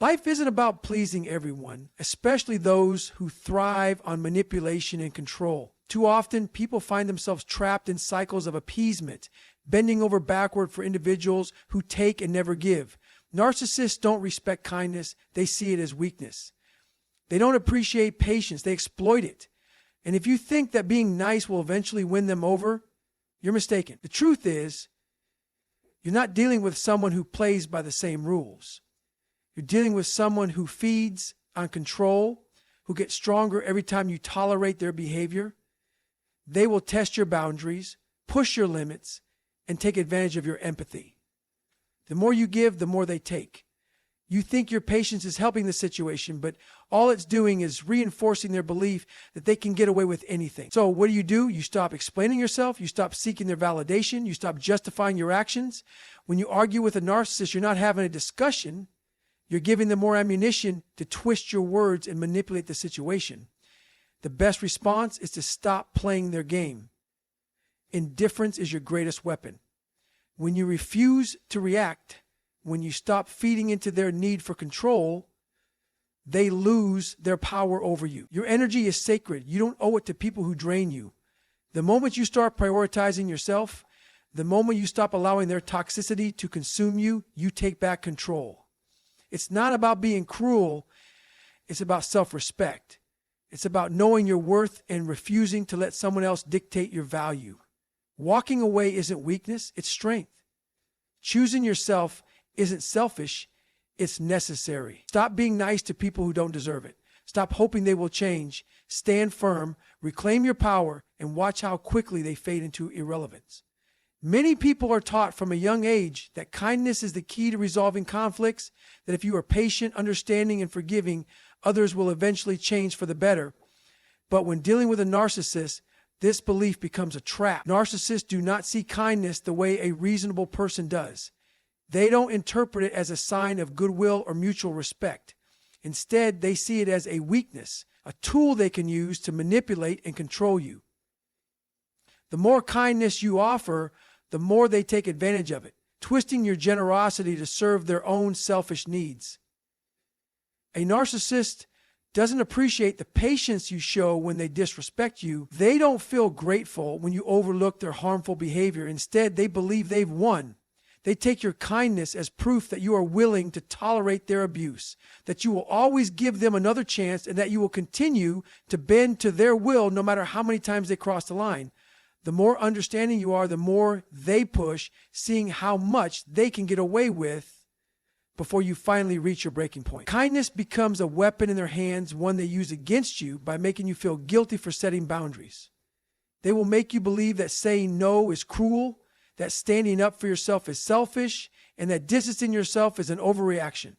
Life isn't about pleasing everyone, especially those who thrive on manipulation and control. Too often, people find themselves trapped in cycles of appeasement, bending over backward for individuals who take and never give. Narcissists don't respect kindness, they see it as weakness. They don't appreciate patience, they exploit it. And if you think that being nice will eventually win them over, you're mistaken. The truth is, you're not dealing with someone who plays by the same rules. You're dealing with someone who feeds on control, who gets stronger every time you tolerate their behavior. They will test your boundaries, push your limits, and take advantage of your empathy. The more you give, the more they take. You think your patience is helping the situation, but all it's doing is reinforcing their belief that they can get away with anything. So what do? You stop explaining yourself, you stop seeking their validation, you stop justifying your actions. When you argue with a narcissist, you're not having a discussion, you're giving them more ammunition to twist your words and manipulate the situation. The best response is to stop playing their game. Indifference is your greatest weapon. When you refuse to react, when you stop feeding into their need for control, they lose their power over you. Your energy is sacred. You don't owe it to people who drain you. The moment you start prioritizing yourself, the moment you stop allowing their toxicity to consume you, you take back control. It's not about being cruel. It's about self-respect. It's about knowing your worth and refusing to let someone else dictate your value. Walking away isn't weakness, it's strength. Choosing yourself isn't selfish, it's necessary. Stop being nice to people who don't deserve it. Stop hoping they will change. Stand firm, reclaim your power, and watch how quickly they fade into irrelevance. Many people are taught from a young age that kindness is the key to resolving conflicts, that if you are patient, understanding, and forgiving, others will eventually change for the better. But when dealing with a narcissist, this belief becomes a trap. Narcissists do not see kindness the way a reasonable person does. They don't interpret it as a sign of goodwill or mutual respect. Instead, they see it as a weakness, a tool they can use to manipulate and control you. The more kindness you offer, the more they take advantage of it, twisting your generosity to serve their own selfish needs. A narcissist doesn't appreciate the patience you show when they disrespect you. They don't feel grateful when you overlook their harmful behavior. Instead, they believe they've won. They take your kindness as proof that you are willing to tolerate their abuse, that you will always give them another chance, and that you will continue to bend to their will no matter how many times they cross the line. The more understanding you are, the more they push, seeing how much they can get away with before you finally reach your breaking point. Kindness becomes a weapon in their hands, one they use against you by making you feel guilty for setting boundaries. They will make you believe that saying no is cruel, that standing up for yourself is selfish, and that distancing yourself is an overreaction.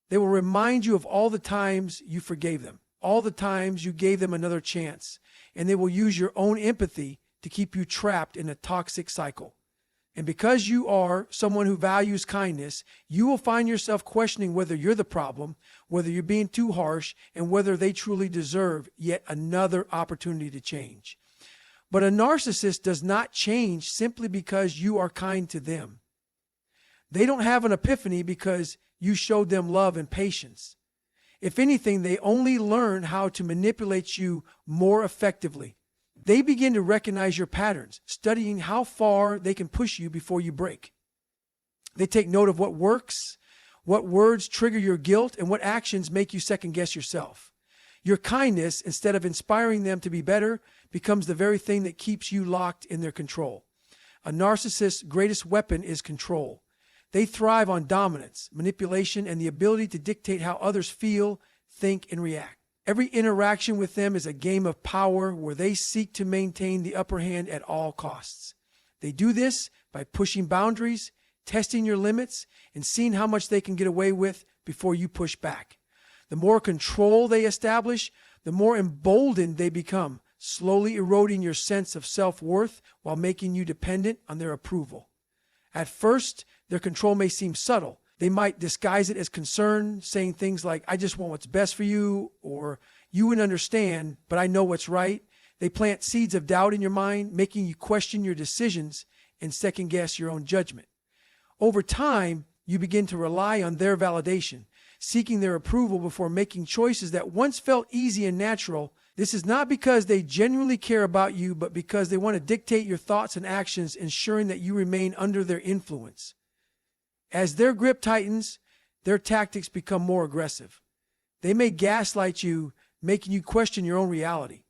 They will remind you of all the times you forgave them, all the times you gave them another chance, and they will use your own empathy to keep you trapped in a toxic cycle. And because you are someone who values kindness, you will find yourself questioning whether you're the problem, whether you're being too harsh, and whether they truly deserve yet another opportunity to change. But a narcissist does not change simply because you are kind to them. They don't have an epiphany because you showed them love and patience. If anything, they only learn how to manipulate you more effectively. They begin to recognize your patterns, studying how far they can push you before you break. They take note of what works, what words trigger your guilt, and what actions make you second-guess yourself. Your kindness, instead of inspiring them to be better, becomes the very thing that keeps you locked in their control. A narcissist's greatest weapon is control. They thrive on dominance, manipulation, and the ability to dictate how others feel, think, and react. Every interaction with them is a game of power where they seek to maintain the upper hand at all costs. They do this by pushing boundaries, testing your limits, and seeing how much they can get away with before you push back. The more control they establish, the more emboldened they become, slowly eroding your sense of self-worth while making you dependent on their approval. At first, their control may seem subtle. They might disguise it as concern, saying things like, "I just want what's best for you," or "You wouldn't understand, but I know what's right." They plant seeds of doubt in your mind, making you question your decisions and second-guess your own judgment. Over time, you begin to rely on their validation, seeking their approval before making choices that once felt easy and natural. This is not because they genuinely care about you, but because they want to dictate your thoughts and actions, ensuring that you remain under their influence. As their grip tightens, their tactics become more aggressive. They may gaslight you, making you question your own reality.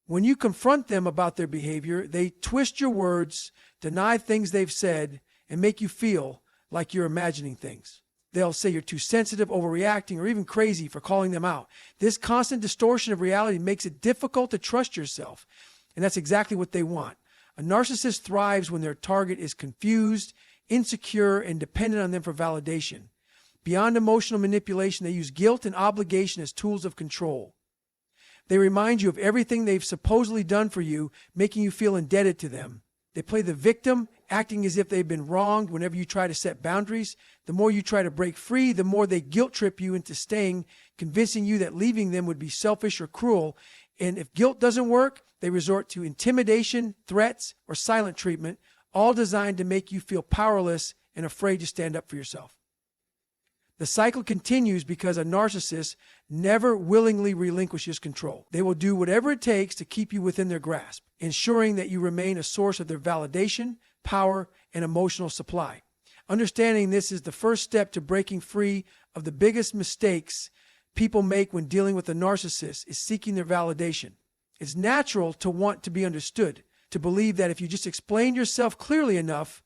When you confront them about their behavior, they twist your words, deny things they've said, and make you feel like you're imagining things. They'll say you're too sensitive, overreacting, or even crazy for calling them out. This constant distortion of reality makes it difficult to trust yourself, and that's exactly what they want. A narcissist thrives when their target is confused, insecure, and dependent on them for validation. Beyond emotional manipulation, they use guilt and obligation as tools of control. They remind you of everything they've supposedly done for you, making you feel indebted to them. They play the victim, acting as if they've been wronged whenever you try to set boundaries. The more you try to break free, the more they guilt trip you into staying, convincing you that leaving them would be selfish or cruel. And if guilt doesn't work, they resort to intimidation, threats, or silent treatment, all designed to make you feel powerless and afraid to stand up for yourself. The cycle continues because a narcissist never willingly relinquishes control. They will do whatever it takes to keep you within their grasp, ensuring that you remain a source of their validation, power, and emotional supply. Understanding this is the first step to breaking free of the biggest mistakes people make when dealing with a narcissist is seeking their validation. It's natural to want to be understood, to believe that if you just explain yourself clearly enough,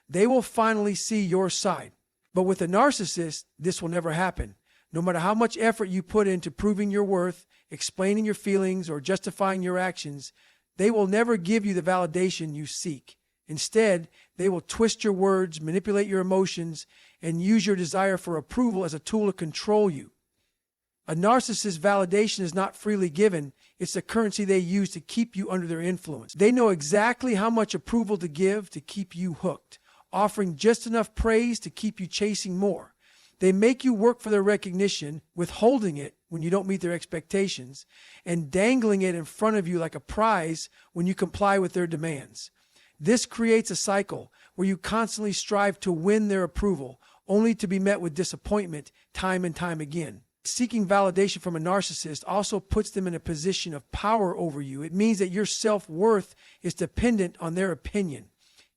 they will finally see your side. But with a narcissist, this will never happen. No matter how much effort you put into proving your worth, explaining your feelings, or justifying your actions, they will never give you the validation you seek. Instead, they will twist your words, manipulate your emotions, and use your desire for approval as a tool to control you. A narcissist's validation is not freely given. It's the currency they use to keep you under their influence. They know exactly how much approval to give to keep you hooked, offering just enough praise to keep you chasing more. They make you work for their recognition, withholding it when you don't meet their expectations, and dangling it in front of you like a prize when you comply with their demands. This creates a cycle where you constantly strive to win their approval, only to be met with disappointment time and time again. Seeking validation from a narcissist also puts them in a position of power over you. It means that your self-worth is dependent on their opinion.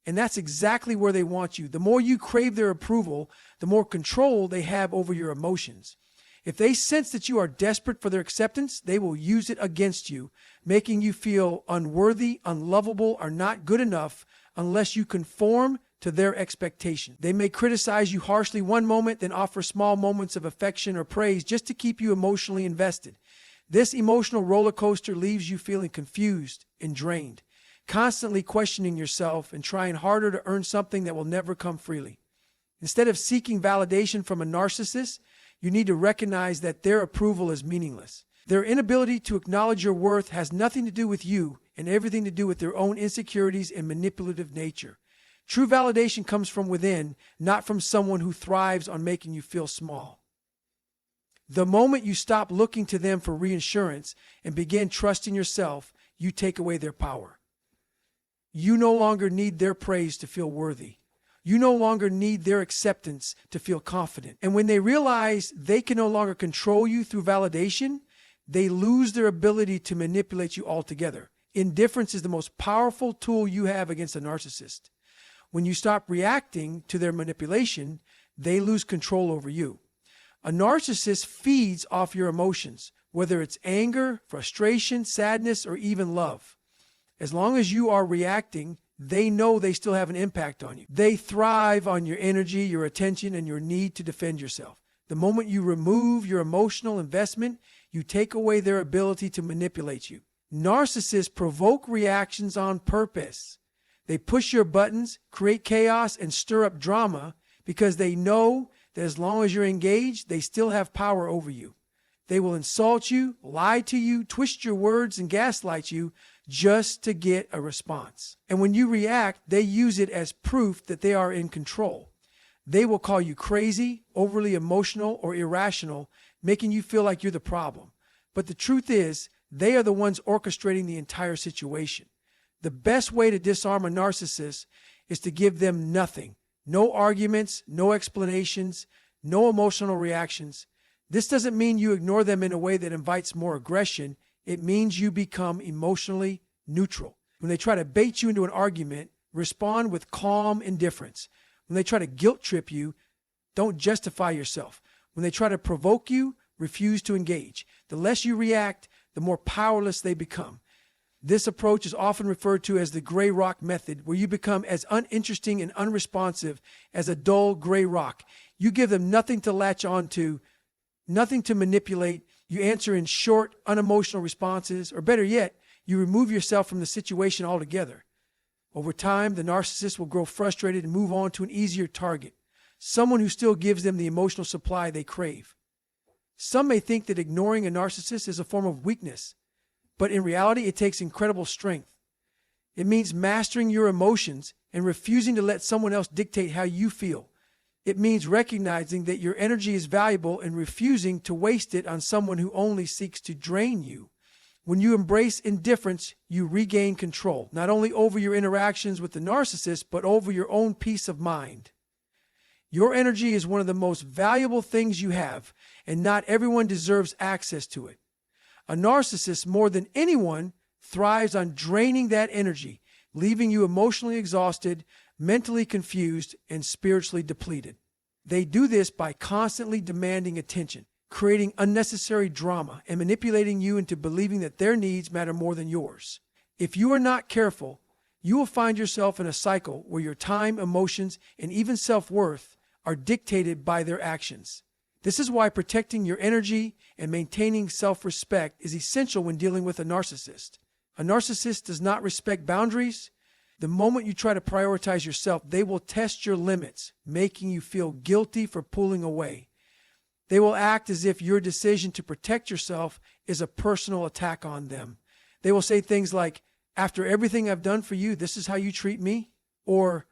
And that's exactly where they want you. The more you crave their approval, the more control they have over your emotions. If they sense that you are desperate for their acceptance, they will use it against you, making you feel unworthy, unlovable, or not good enough unless you conform to their expectation. They may criticize you harshly one moment, then offer small moments of affection or praise just to keep you emotionally invested. This emotional roller coaster leaves you feeling confused and drained, constantly questioning yourself and trying harder to earn something that will never come freely. Instead of seeking validation from a narcissist, you need to recognize that their approval is meaningless. Their inability to acknowledge your worth has nothing to do with you and everything to do with their own insecurities and manipulative nature. True validation comes from within, not from someone who thrives on making you feel small. The moment you stop looking to them for reassurance and begin trusting yourself, you take away their power. You no longer need their praise to feel worthy. You no longer need their acceptance to feel confident. And when they realize they can no longer control you through validation, they lose their ability to manipulate you altogether. Indifference is the most powerful tool you have against a narcissist. When you stop reacting to their manipulation, they lose control over you. A narcissist feeds off your emotions, whether it's anger, frustration, sadness, or even love. As long as you are reacting, they know they still have an impact on you. They thrive on your energy, your attention, and your need to defend yourself. The moment you remove your emotional investment, you take away their ability to manipulate you. Narcissists provoke reactions on purpose. They push your buttons, create chaos, and stir up drama because they know that as long as you're engaged, they still have power over you. They will insult you, lie to you, twist your words, and gaslight you just to get a response. And when you react, they use it as proof that they are in control. They will call you crazy, overly emotional, or irrational, making you feel like you're the problem. But the truth is, they are the ones orchestrating the entire situation. The best way to disarm a narcissist is to give them nothing. No arguments, no explanations, no emotional reactions. This doesn't mean you ignore them in a way that invites more aggression. It means you become emotionally neutral. When they try to bait you into an argument, respond with calm indifference. When they try to guilt trip you, don't justify yourself. When they try to provoke you, refuse to engage. The less you react, the more powerless they become. This approach is often referred to as the gray rock method, where you become as uninteresting and unresponsive as a dull gray rock. You give them nothing to latch onto, nothing to manipulate. You answer in short, unemotional responses, or better yet, you remove yourself from the situation altogether. Over time, the narcissist will grow frustrated and move on to an easier target, someone who still gives them the emotional supply they crave. Some may think that ignoring a narcissist is a form of weakness, but in reality, it takes incredible strength. It means mastering your emotions and refusing to let someone else dictate how you feel. It means recognizing that your energy is valuable and refusing to waste it on someone who only seeks to drain you. When you embrace indifference, you regain control, not only over your interactions with the narcissist, but over your own peace of mind. Your energy is one of the most valuable things you have, and not everyone deserves access to it. A narcissist, more than anyone, thrives on draining that energy, leaving you emotionally exhausted, mentally confused, and spiritually depleted. They do this by constantly demanding attention, creating unnecessary drama, and manipulating you into believing that their needs matter more than yours. If you are not careful, you will find yourself in a cycle where your time, emotions, and even self-worth are dictated by their actions. This is why protecting your energy and maintaining self-respect is essential when dealing with a narcissist. A narcissist does not respect boundaries. The moment you try to prioritize yourself, they will test your limits, making you feel guilty for pulling away. They will act as if your decision to protect yourself is a personal attack on them. They will say things like, "After everything I've done for you, this is how you treat me?" Or,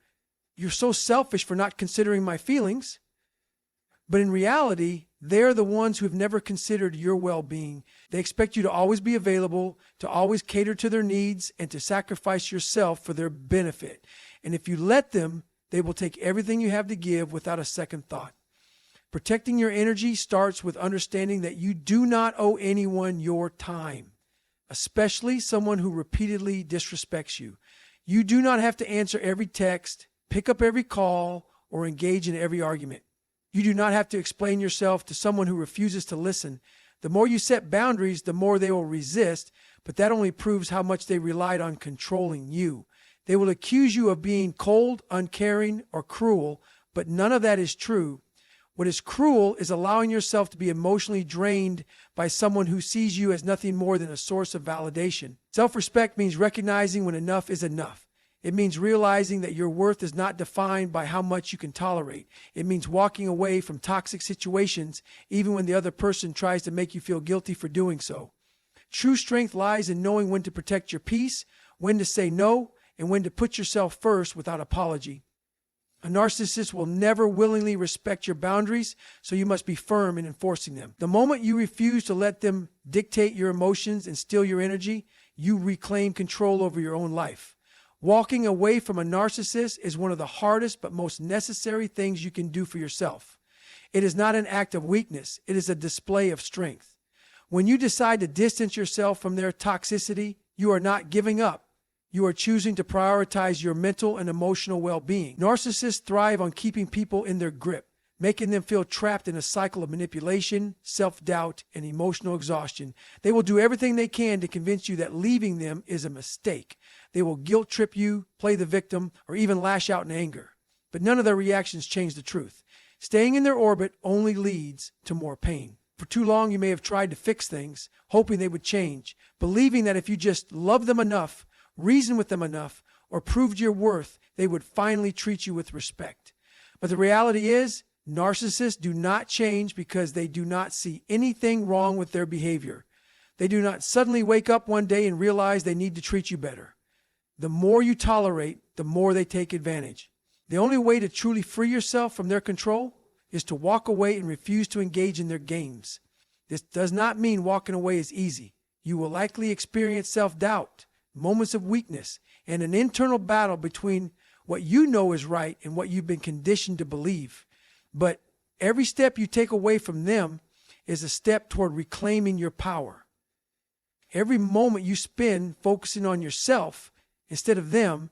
"You're so selfish for not considering my feelings." But in reality, they're the ones who have never considered your well-being. They expect you to always be available, to always cater to their needs, and to sacrifice yourself for their benefit. And if you let them, they will take everything you have to give without a second thought. Protecting your energy starts with understanding that you do not owe anyone your time, especially someone who repeatedly disrespects you. You do not have to answer every text, pick up every call, or engage in every argument. You do not have to explain yourself to someone who refuses to listen. The more you set boundaries, the more they will resist, but that only proves how much they relied on controlling you. They will accuse you of being cold, uncaring, or cruel, but none of that is true. What is cruel is allowing yourself to be emotionally drained by someone who sees you as nothing more than a source of validation. Self-respect means recognizing when enough is enough. It means realizing that your worth is not defined by how much you can tolerate. It means walking away from toxic situations even when the other person tries to make you feel guilty for doing so. True strength lies in knowing when to protect your peace, when to say no, and when to put yourself first without apology. A narcissist will never willingly respect your boundaries, so you must be firm in enforcing them. The moment you refuse to let them dictate your emotions and steal your energy, you reclaim control over your own life. Walking away from a narcissist is one of the hardest but most necessary things you can do for yourself. It is not an act of weakness. It is a display of strength. When you decide to distance yourself from their toxicity, you are not giving up. You are choosing to prioritize your mental and emotional well-being. Narcissists thrive on keeping people in their grip, making them feel trapped in a cycle of manipulation, self-doubt, and emotional exhaustion. They will do everything they can to convince you that leaving them is a mistake. They will guilt trip you, play the victim, or even lash out in anger. But none of their reactions change the truth. Staying in their orbit only leads to more pain. For too long, you may have tried to fix things, hoping they would change, believing that if you just loved them enough, reasoned with them enough, or proved your worth, they would finally treat you with respect. But the reality is, narcissists do not change because they do not see anything wrong with their behavior. They do not suddenly wake up one day and realize they need to treat you better. The more you tolerate, the more they take advantage. The only way to truly free yourself from their control is to walk away and refuse to engage in their games. This does not mean walking away is easy. You will likely experience self-doubt, moments of weakness, and an internal battle between what you know is right and what you've been conditioned to believe. But every step you take away from them is a step toward reclaiming your power. Every moment you spend focusing on yourself instead of them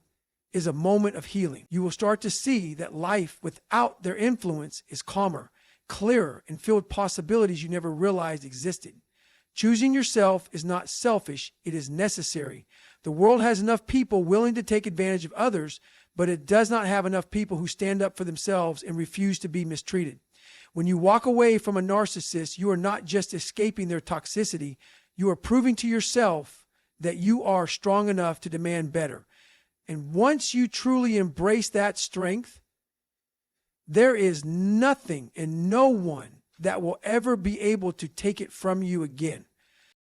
is a moment of healing. You will start to see that life without their influence is calmer, clearer, and filled with possibilities you never realized existed. Choosing yourself is not selfish, it is necessary. The world has enough people willing to take advantage of others, but it does not have enough people who stand up for themselves and refuse to be mistreated. When you walk away from a narcissist, you are not just escaping their toxicity, you are proving to yourself that you are strong enough to demand better. And once you truly embrace that strength, there is nothing and no one that will ever be able to take it from you again.